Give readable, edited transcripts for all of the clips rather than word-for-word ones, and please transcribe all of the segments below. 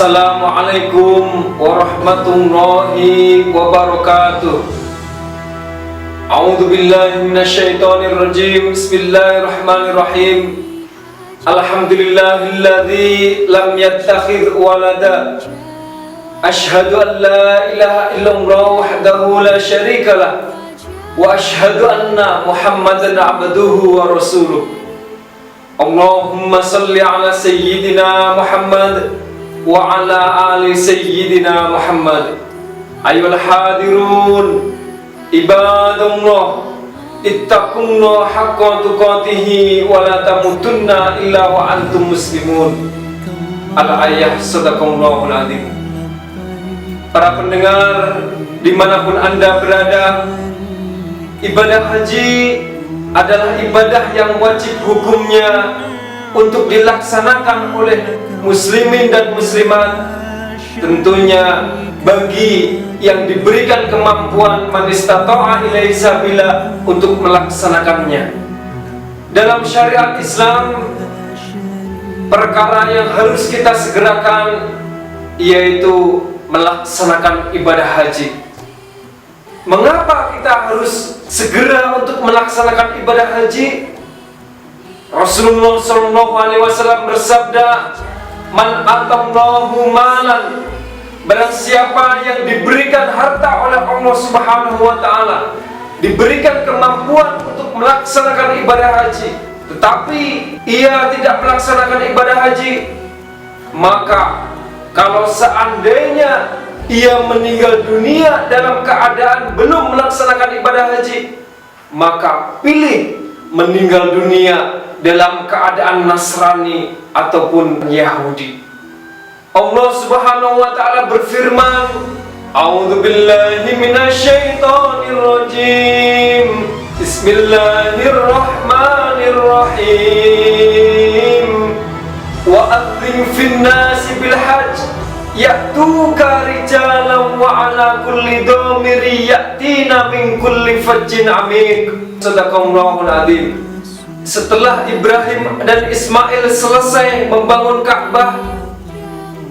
Assalamualaikum warahmatullahi wabarakatuh. A'udzu billahi minasyaitonir rajim. Bismillahirrahmanirrahim. Alhamdulillahilladzi lam yattakhidh walada. Asyhadu an la ilaha illallah wahdahu la syarika lah. Wa asyhadu anna Muhammadan abduhu wa rasuluh. Allahumma salli ala sayyidina Muhammad wa ala ali sayyidina Muhammad. Ayyuhal hadirun ibadallah, ittaqullah haqqa tuqatih wa la tamutunna illa wa antum muslimun. Al-ayah sadaqallahul azim. Para pendengar dimanapun Anda berada, ibadah haji adalah ibadah yang wajib hukumnya untuk dilaksanakan oleh muslimin dan muslimat, tentunya bagi yang diberikan kemampuan man istata'a ilaihi sabila untuk melaksanakannya. Dalam syariat Islam, perkara yang harus kita segerakan yaitu melaksanakan ibadah haji. Mengapa kita harus segera untuk melaksanakan ibadah haji? Rasulullah SAW bersabda, "Man atallahu malan," barang siapa yang diberikan harta oleh Allah Subhanahu wa Ta'ala, diberikan kemampuan untuk melaksanakan ibadah haji, tetapi ia tidak melaksanakan ibadah haji, maka kalau seandainya ia meninggal dunia dalam keadaan belum melaksanakan ibadah haji, maka pilih meninggal dunia dalam keadaan Nasrani ataupun Yahudi. Allah Subhanahu wa Ta'ala berfirman, "A'udzu billahi minasyaitonir rajim. Bismillahirrahmanirrahim. Wa adzim fin nasi bil hajj ya'tuka rijalan wa ala kulli dhamiri ya'tina min kulli fajjin 'amiq." Sadaqallahul azim. Setelah Ibrahim dan Ismail selesai membangun Ka'bah,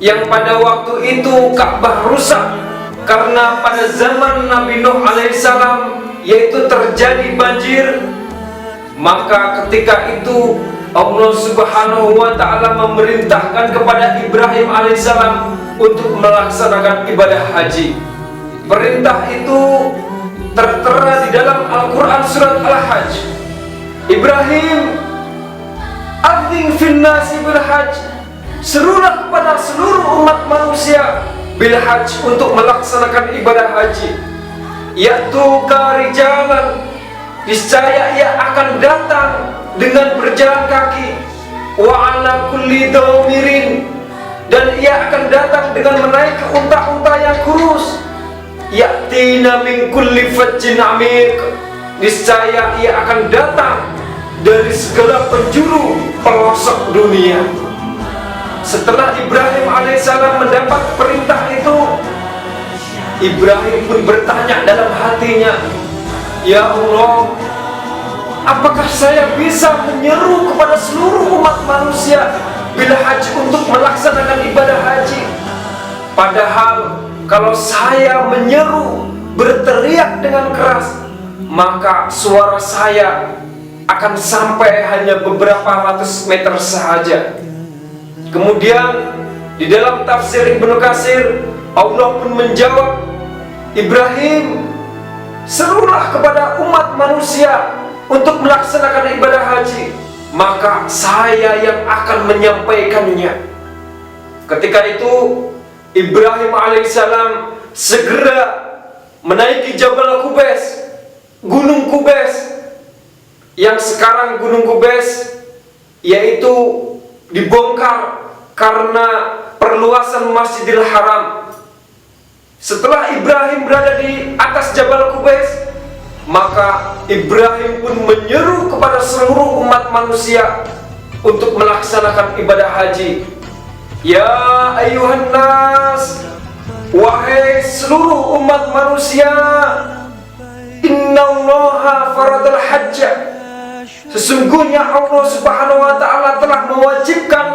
yang pada waktu itu Ka'bah rusak karena pada zaman Nabi Nuh alaihissalam yaitu terjadi banjir, maka ketika itu Allah Subhanahu wa Ta'ala memerintahkan kepada Ibrahim alaihissalam untuk melaksanakan ibadah haji. Perintah itu tertera di dalam Al-Quran surat Al-Hajj. Ibrahim, adzin fin nasi bil hajj, serulah kepada seluruh umat manusia bil hajj untuk melaksanakan ibadah haji. Ya'tuka rijalan, niscaya ia akan datang dengan berjalan kaki, wa ala kulli dhamirin, dan ia akan datang dengan menaiki unta-unta yang kurus. Ya'tina min kulli fajjin 'amiq, niscaya ia akan datang dari segala penjuru pelosok dunia. Setelah Ibrahim alaihissalam mendapat perintah itu, Ibrahim pun bertanya dalam hatinya, "Ya Allah, apakah saya bisa menyeru kepada seluruh umat manusia bila haji untuk melaksanakan ibadah haji? Padahal kalau saya menyeru, berteriak dengan keras, maka suara saya akan sampai hanya beberapa ratus meter saja." Kemudian di dalam tafsir Ibnu Katsir, Allah pun menjawab, "Ibrahim, serulah kepada umat manusia untuk melaksanakan ibadah haji, maka saya yang akan menyampaikannya." Ketika itu Ibrahim alaihissalam segera menaiki Jabal Qubais, Gunung Qubais, yang sekarang Gunung Qubais yaitu dibongkar karena perluasan Masjidil Haram. Setelah Ibrahim berada di atas Jabal Qubais, maka Ibrahim pun menyeru kepada seluruh umat manusia untuk melaksanakan ibadah haji. "Ya ayyuhan nas, wahai seluruh umat manusia, innallaha faradal hajja, sesungguhnya Allah Subhanahu wa Ta'ala telah mewajibkan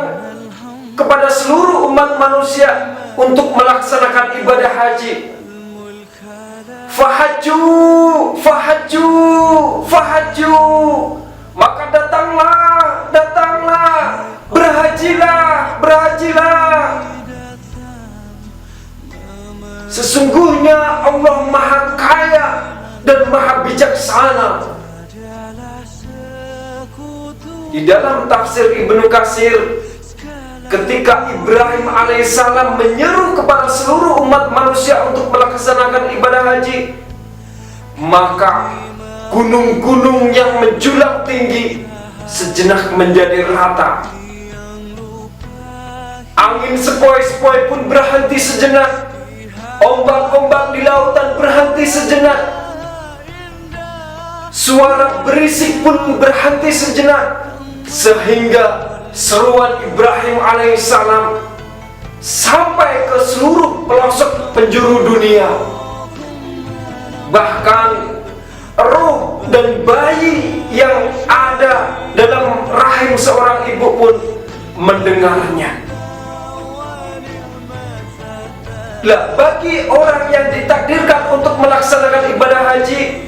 kepada seluruh umat manusia untuk melaksanakan ibadah haji. Fahajju, fahajju, fahajju. Maka datanglah, berhajilah, berhajilah. Sesungguhnya Allah Maha Kaya dan Maha Bijaksana. Di dalam tafsir Ibnu Katsir, ketika Ibrahim alaihissalam menyeru kepada seluruh umat manusia untuk melaksanakan ibadah haji, maka gunung-gunung yang menjulang tinggi sejenak menjadi rata. Angin sepoi-sepoi pun berhenti sejenak. Ombak-ombak di lautan berhenti sejenak. Suara berisik pun berhenti sejenak. Sehingga seruan Ibrahim alaihissalam sampai ke seluruh pelosok penjuru dunia. Bahkan roh dan bayi yang ada dalam rahim seorang ibu pun mendengarnya. Lah, bagi orang yang ditakdirkan untuk melaksanakan ibadah haji,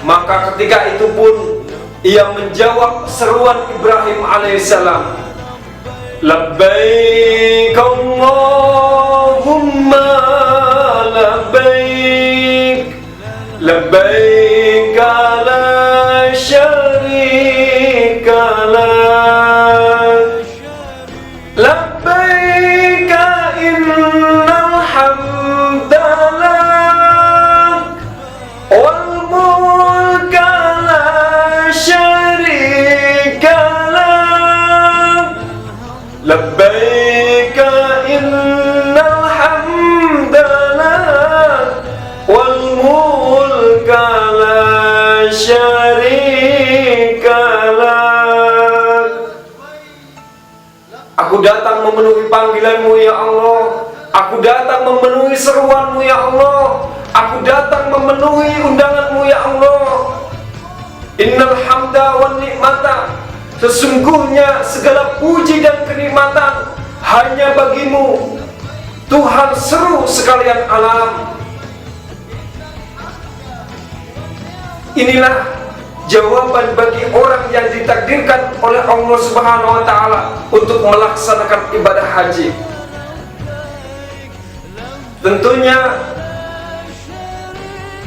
maka ketika itu pun ia menjawab seruan Ibrahim alaihissalam, labbaik Allahumma labbaik, labbaik la syarika lak, labbaik innal hamda lak wal mulka la syarika lak, labbaik innal hamda lak wal mulka la syarika lak. Aku datang memenuhi panggilan-Mu ya Allah. Aku datang memenuhi seruan-Mu ya Allah. Aku datang memenuhi undangan-Mu ya Allah. Innal hamda wan ni'mata, sesungguhnya segala puji dan kenikmatan hanya bagi-Mu, Tuhan seru sekalian alam. Inilah jawaban bagi orang yang ditakdirkan oleh Allah Subhanahu wa taala untuk melaksanakan ibadah haji. Tentunya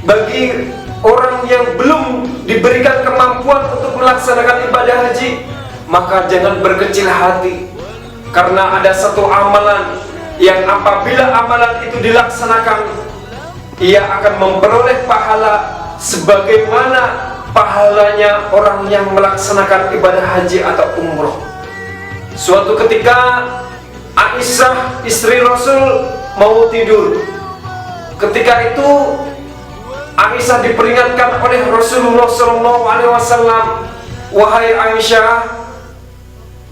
bagi orang yang belum diberikan kemampuan untuk melaksanakan ibadah haji, maka jangan berkecil hati, karena ada satu amalan yang apabila amalan itu dilaksanakan, ia akan memperoleh pahala sebagaimana pahalanya orang yang melaksanakan ibadah haji atau umroh. Suatu ketika Aisyah istri Rasul mau tidur. Ketika itu Aisyah diperingatkan oleh Rasulullah SAW, wahai Aisyah,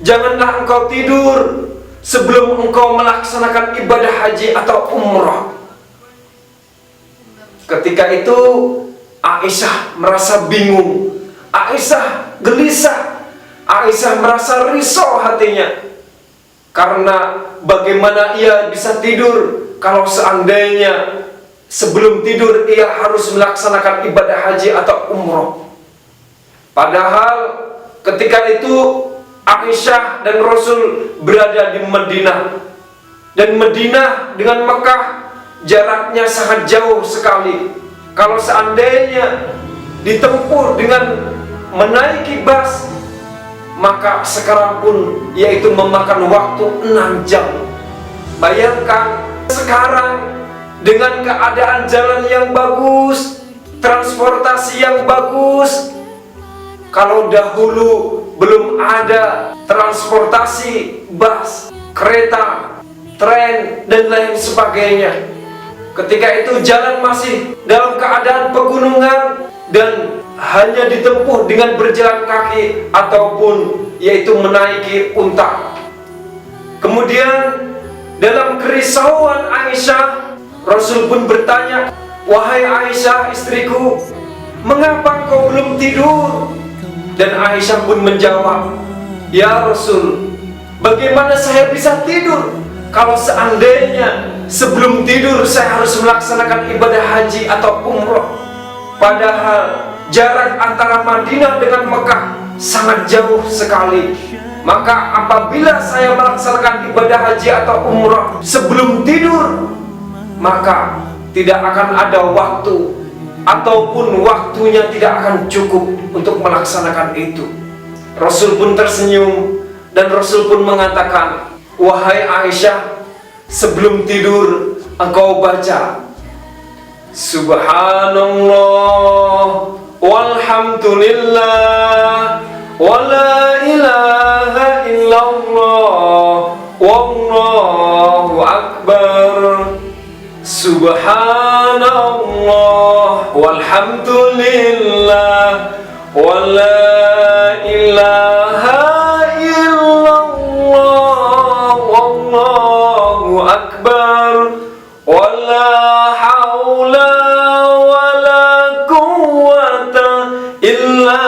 janganlah engkau tidur sebelum engkau melaksanakan ibadah haji atau umroh. Ketika itu Aisyah merasa bingung, Aisyah gelisah, Aisyah merasa risau hatinya, karena bagaimana ia bisa tidur kalau seandainya sebelum tidur ia harus melaksanakan ibadah haji atau umroh. Padahal ketika itu Aisyah dan Rasul berada di Madinah, dan Madinah dengan Mekah jaraknya sangat jauh sekali. Kalau seandainya ditempuh dengan menaiki bus, maka sekarang pun yaitu memakan waktu 6 jam. Bayangkan sekarang dengan keadaan jalan yang bagus, transportasi yang bagus. Kalau dahulu belum ada transportasi bus, kereta, tren, dan lain sebagainya, ketika itu jalan masih dalam keadaan pegunungan dan hanya ditempuh dengan berjalan kaki ataupun yaitu menaiki unta. Kemudian dalam kerisauan Aisyah, Rasul pun bertanya, wahai Aisyah istriku, mengapa engkau belum tidur? Dan Aisyah pun menjawab, ya Rasul, bagaimana saya bisa tidur kalau seandainya sebelum tidur saya harus melaksanakan ibadah haji atau umroh, padahal jarak antara Madinah dengan Mekah sangat jauh sekali, maka apabila saya melaksanakan ibadah haji atau umroh sebelum tidur, maka tidak akan ada waktu ataupun waktunya tidak akan cukup untuk melaksanakan itu. Rasul pun tersenyum dan Rasul pun mengatakan, wahai Aisyah, sebelum tidur engkau baca Subhanallah walhamdulillah wa la ilaha illallah wallahu akbar. Subhanallah walhamdulillah wa la ilaha illallah wallahu akbar wa la hawla wa la quwwata illa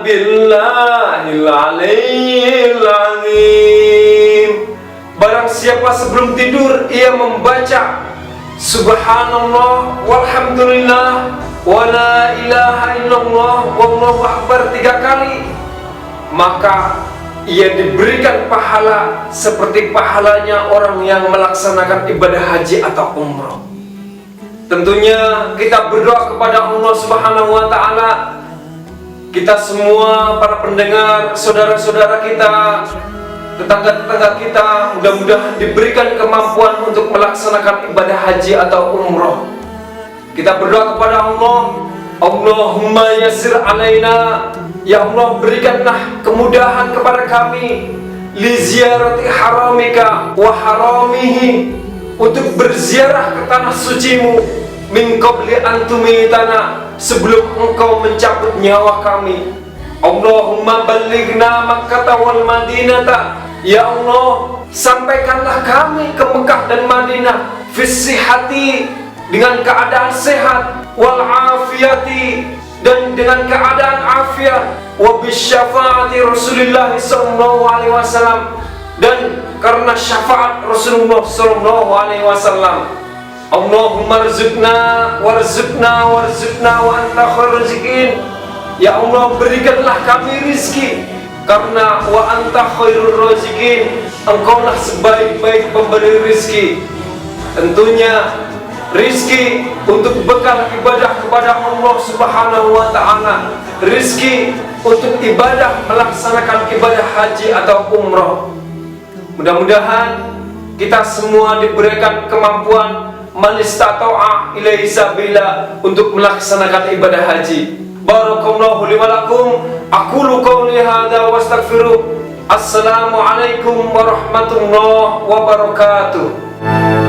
billahil aliyyil azim. Barang siapa sebelum tidur ia membaca Subhanallah walhamdulillah wa la ilaha illallah wallahu akbar 3 kali, maka ia diberikan pahala seperti pahalanya orang yang melaksanakan ibadah haji atau umrah. Tentunya kita berdoa kepada Allah Subhanahu wa ta'ala, kita semua para pendengar, saudara-saudara kita, tetangga-tetangga kita, mudah-mudahan diberikan kemampuan untuk melaksanakan ibadah haji atau umroh. Kita berdoa kepada Allah, Allahumma yassir alaina, ya Allah berikanlah kemudahan kepada kami li ziyarati haramika wa haramihi, untuk berziarah ke tanah sucimu, min qabli an tumitana, sebelum engkau mencabut nyawa kami. Allahumma ballighna Makkah wal Madinata, ya Allah sampaikanlah kami ke Mekah dan Madinah, fisihati, dengan keadaan sehat, wal afiyati, dan dengan keadaan afiat, wa bisyafaati Rasulullah sallallahu alaihi wasallam, dan karena syafaat Rasulullah sallallahu alaihi wasallam. Allahumma rzuqna warzuqna warzuqna wa anta khairur raziqin, ya Allah berikanlah kami rizki, karena wa anta khairur raziqin, engkaulah sebaik-baik pemberi rizki. Tentunya rizki untuk bekal ibadah kepada Allah Subhanahu wa ta'ala, rizki untuk ibadah melaksanakan ibadah haji atau umrah. Mudah-mudahan kita semua diberikan kemampuan man istata'a ilaihi sabila untuk melaksanakan ibadah haji. Barakallahu li wa lakum, aqulu qawli hadza wa astaghfiruh. Assalamualaikum warahmatullahi wabarakatuh.